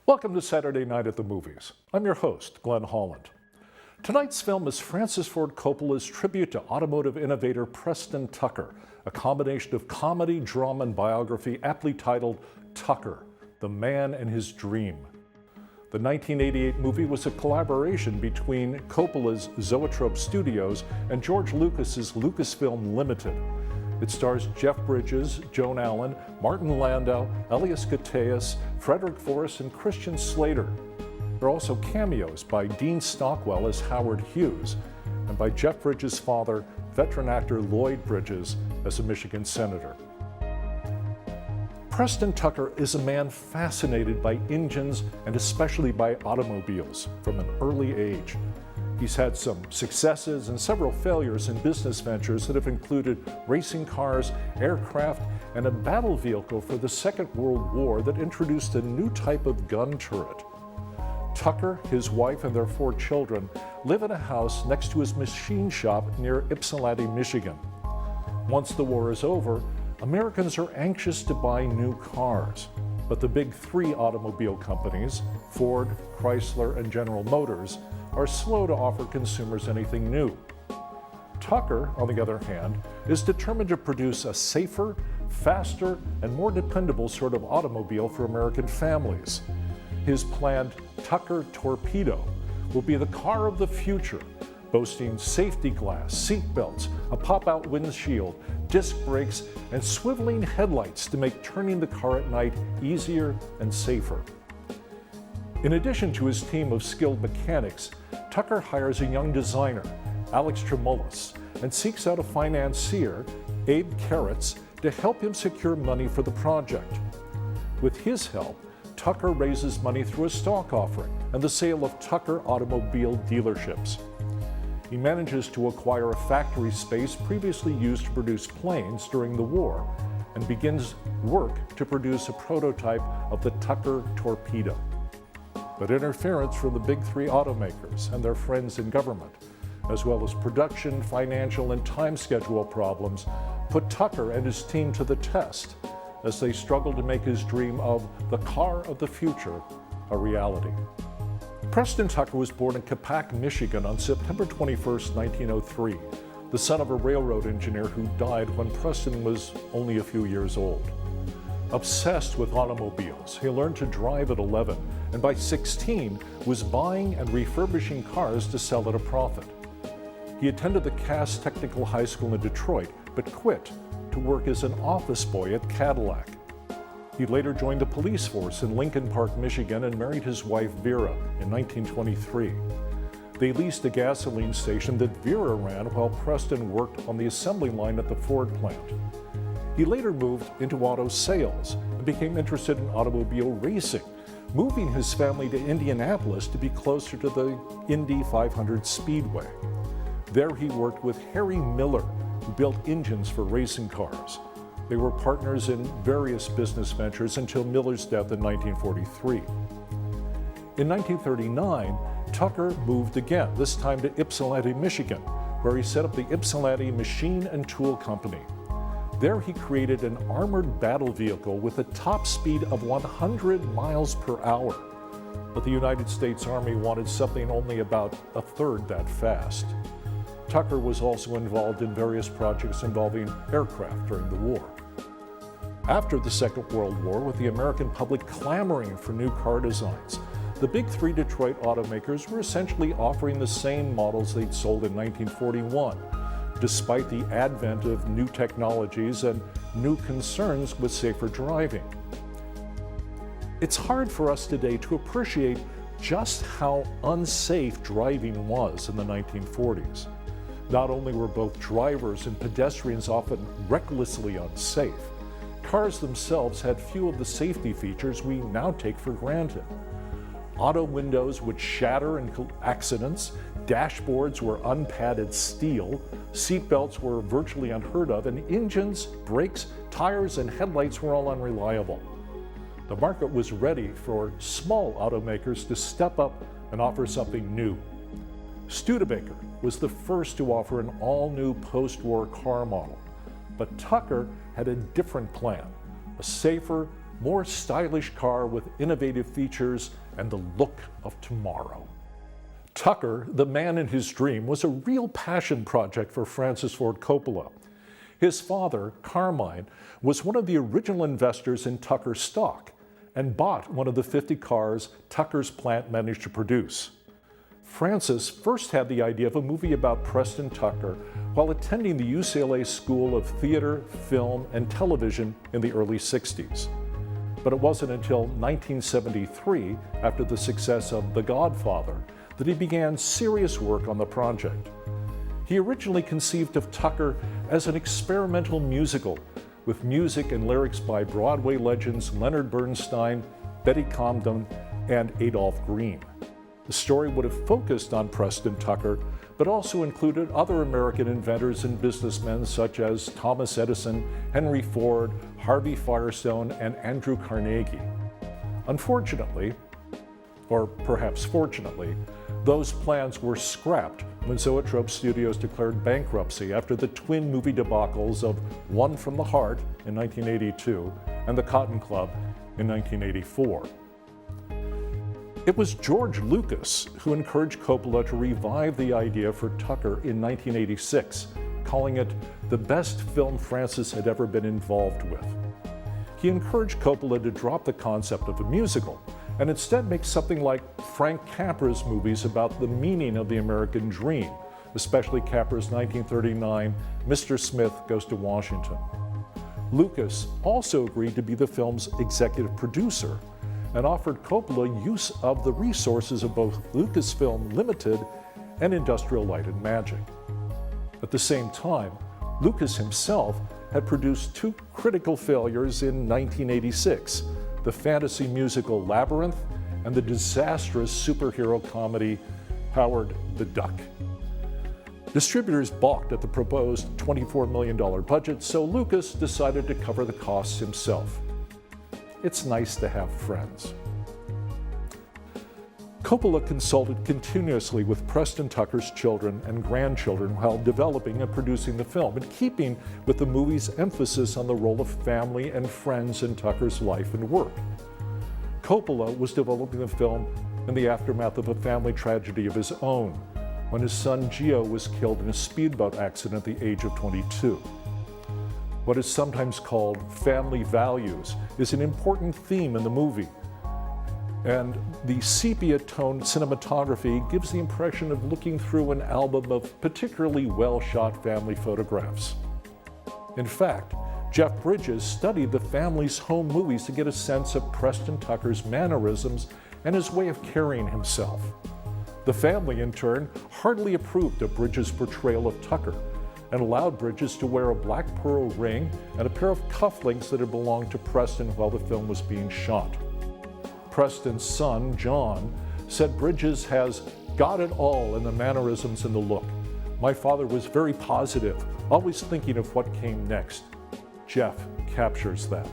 Welcome to Saturday Night at the Movies. I'm your host, Glenn Holland. Tonight's film is Francis Ford Coppola's tribute to automotive innovator Preston Tucker, a combination of comedy, drama, and biography aptly titled Tucker, the Man and His Dream. The 1988 movie was a collaboration between Coppola's Zoetrope Studios and George Lucas's Lucasfilm Limited. It stars Jeff Bridges, Joan Allen, Martin Landau, Elias Koteas, Frederick Forrest, and Christian Slater. There are also cameos by Dean Stockwell as Howard Hughes and by Jeff Bridges' father, veteran actor Lloyd Bridges, as a Michigan senator. Preston Tucker is a man fascinated by engines and especially by automobiles from an early age. He's had some successes and several failures in business ventures that have included racing cars, aircraft, and a battle vehicle for the Second World War that introduced a new type of gun turret. Tucker, his wife, and their 4 children live in a house next to his machine shop near Ypsilanti, Michigan. Once the war is over, Americans are anxious to buy new cars, but the big 3 automobile companies, Ford, Chrysler, and General Motors, are slow to offer consumers anything new. Tucker, on the other hand, is determined to produce a safer, faster, and more dependable sort of automobile for American families. His planned Tucker Torpedo will be the car of the future, boasting safety glass, seat belts, a pop-out windshield, disc brakes, and swiveling headlights to make turning the car at night easier and safer. In addition to his team of skilled mechanics, Tucker hires a young designer, Alex Tremolis, and seeks out a financier, Abe Carrots, to help him secure money for the project. With his help, Tucker raises money through a stock offering and the sale of Tucker automobile dealerships. He manages to acquire a factory space previously used to produce planes during the war and begins work to produce a prototype of the Tucker Torpedo. But interference from the big 3 automakers and their friends in government, as well as production, financial, and time schedule problems, put Tucker and his team to the test as they struggle to make his dream of the car of the future a reality. Preston Tucker was born in Capac, Michigan on September 21, 1903, the son of a railroad engineer who died when Preston was only a few years old. Obsessed with automobiles, he learned to drive at 11 and by 16 was buying and refurbishing cars to sell at a profit. He attended the Cass Technical High School in Detroit, but quit to work as an office boy at Cadillac. He later joined the police force in Lincoln Park, Michigan, and married his wife Vera in 1923. They leased a gasoline station that Vera ran while Preston worked on the assembly line at the Ford plant. He later moved into auto sales and became interested in automobile racing, moving his family to Indianapolis to be closer to the Indy 500 Speedway. There he worked with Harry Miller, who built engines for racing cars. They were partners in various business ventures until Miller's death in 1943. In 1939, Tucker moved again, this time to Ypsilanti, Michigan, where he set up the Ypsilanti Machine and Tool Company. There he created an armored battle vehicle with a top speed of 100 miles per hour. But the United States Army wanted something only about a third that fast. Tucker was also involved in various projects involving aircraft during the war. After the Second World War, with the American public clamoring for new car designs, the big 3 Detroit automakers were essentially offering the same models they'd sold in 1941. Despite the advent of new technologies and new concerns with safer driving. It's hard for us today to appreciate just how unsafe driving was in the 1940s. Not only were both drivers and pedestrians often recklessly unsafe, cars themselves had few of the safety features we now take for granted. Auto windows would shatter in accidents, dashboards were unpadded steel, seatbelts were virtually unheard of, and engines, brakes, tires, and headlights were all unreliable. The market was ready for small automakers to step up and offer something new. Studebaker was the first to offer an all-new post-war car model, but Tucker had a different plan, a safer, more stylish car with innovative features and the look of tomorrow. Tucker, the man in his dream, was a real passion project for Francis Ford Coppola. His father, Carmine, was one of the original investors in Tucker stock and bought one of the 50 cars Tucker's plant managed to produce. Francis first had the idea of a movie about Preston Tucker while attending the UCLA School of Theater, Film, and Television in the early 60s. But it wasn't until 1973, after the success of The Godfather, that he began serious work on the project. He originally conceived of Tucker as an experimental musical with music and lyrics by Broadway legends Leonard Bernstein, Betty Comden, and Adolph Green. The story would have focused on Preston Tucker, but also included other American inventors and businessmen such as Thomas Edison, Henry Ford, Harvey Firestone, and Andrew Carnegie. Unfortunately, or perhaps fortunately, those plans were scrapped when Zoetrope Studios declared bankruptcy after the twin movie debacles of One from the Heart in 1982 and The Cotton Club in 1984. It was George Lucas who encouraged Coppola to revive the idea for Tucker in 1986, calling it the best film Francis had ever been involved with. He encouraged Coppola to drop the concept of a musical and instead make something like Frank Capra's movies about the meaning of the American dream, especially Capra's 1939 Mr. Smith Goes to Washington. Lucas also agreed to be the film's executive producer and offered Coppola use of the resources of both Lucasfilm Limited and Industrial Light and Magic. At the same time, Lucas himself had produced two critical failures in 1986, the fantasy musical Labyrinth and the disastrous superhero comedy Howard the Duck. Distributors balked at the proposed $24 million budget, so Lucas decided to cover the costs himself. It's nice to have friends. Coppola consulted continuously with Preston Tucker's children and grandchildren while developing and producing the film, in keeping with the movie's emphasis on the role of family and friends in Tucker's life and work. Coppola was developing the film in the aftermath of a family tragedy of his own, when his son Gio was killed in a speedboat accident at the age of 22. What is sometimes called family values is an important theme in the movie, and the sepia-toned cinematography gives the impression of looking through an album of particularly well-shot family photographs. In fact, Jeff Bridges studied the family's home movies to get a sense of Preston Tucker's mannerisms and his way of carrying himself. The family, in turn, heartily approved of Bridges' portrayal of Tucker and allowed Bridges to wear a black pearl ring and a pair of cufflinks that had belonged to Preston while the film was being shot. Preston's son, John, said Bridges has got it all in the mannerisms and the look. My father was very positive, always thinking of what came next. Jeff captures that.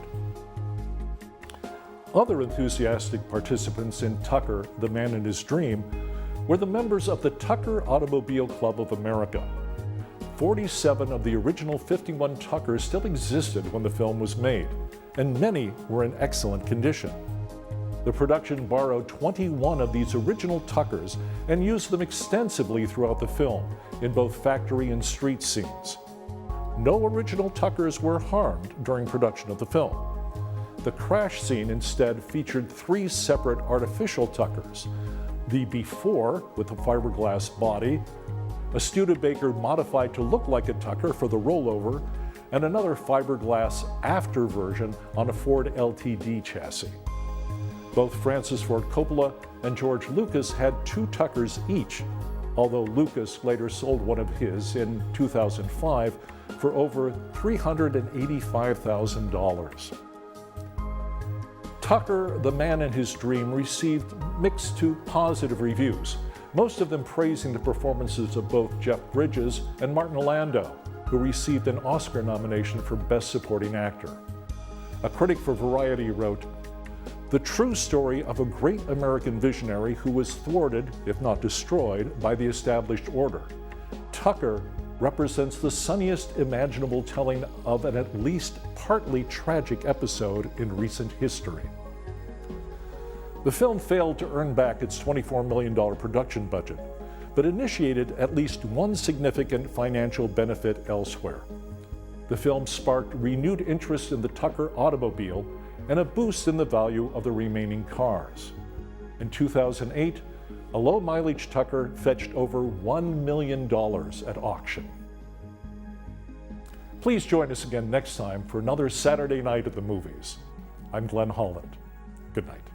Other enthusiastic participants in Tucker, the Man in His Dream, were the members of the Tucker Automobile Club of America. 47 of the original 51 Tuckers still existed when the film was made, and many were in excellent condition. The production borrowed 21 of these original Tuckers and used them extensively throughout the film, in both factory and street scenes. No original Tuckers were harmed during production of the film. The crash scene instead featured 3 separate artificial Tuckers: the before with a fiberglass body, a Studebaker modified to look like a Tucker for the rollover, and another fiberglass after version on a Ford LTD chassis. Both Francis Ford Coppola and George Lucas had 2 Tuckers each, although Lucas later sold one of his in 2005 for over $385,000. Tucker, the Man in His Dream, received mixed to positive reviews, most of them praising the performances of both Jeff Bridges and Martin Landau, who received an Oscar nomination for Best Supporting Actor. A critic for Variety wrote, "The true story of a great American visionary who was thwarted, if not destroyed, by the established order. Tucker represents the sunniest imaginable telling of an at least partly tragic episode in recent history. The film failed to earn back its $24 million production budget, but initiated at least one significant financial benefit elsewhere. The film sparked renewed interest in the Tucker automobile and a boost in the value of the remaining cars. In 2008, a low-mileage Tucker fetched over $1 million at auction. Please join us again next time for another Saturday night at the movies. I'm Glenn Holland. Good night.